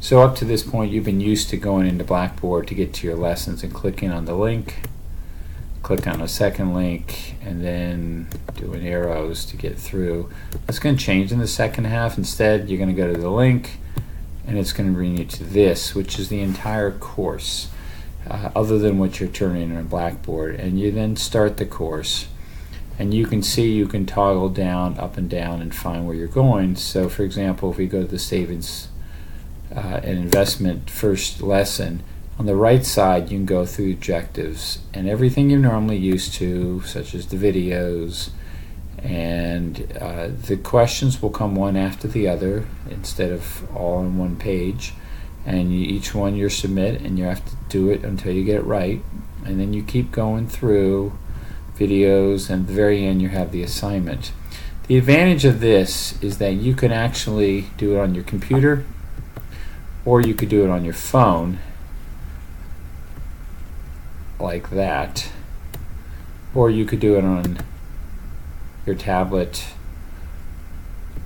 So up to this point you've been used to going into Blackboard to get to your lessons and clicking on the link, click on a second link, and then doing arrows to get through. That's going to change in the second half. Instead, you're going to go to the link and it's going to bring you to this, which is the entire course, other than what you're turning in Blackboard. And you then start the course, and you can see you can toggle down, up and down, and find where you're going. So for example, if we go to the savings and investment first lesson, on the right side you can go through objectives and everything you're normally used to, such as the videos, and the questions will come one after the other instead of all on one page, and each one you submit and you have to do it until you get it right, and then you keep going through videos, and at the very end you have the assignment. The advantage of this is that you can actually do it on your computer, or you could do it on your phone like that, or you could do it on your tablet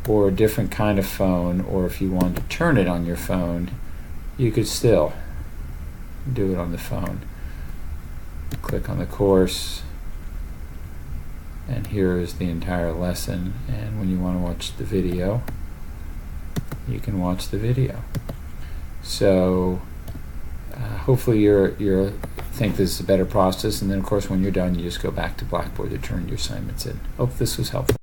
or a different kind of phone, or if you wanted to turn it on your phone, you could still do it on the phone. Click on the course, and here is the entire lesson, and when you want to watch the video, you can watch the video. So hopefully you think this is a better process, and then of course when you're done you just go back to Blackboard to turn your assignments in. Hope this was helpful.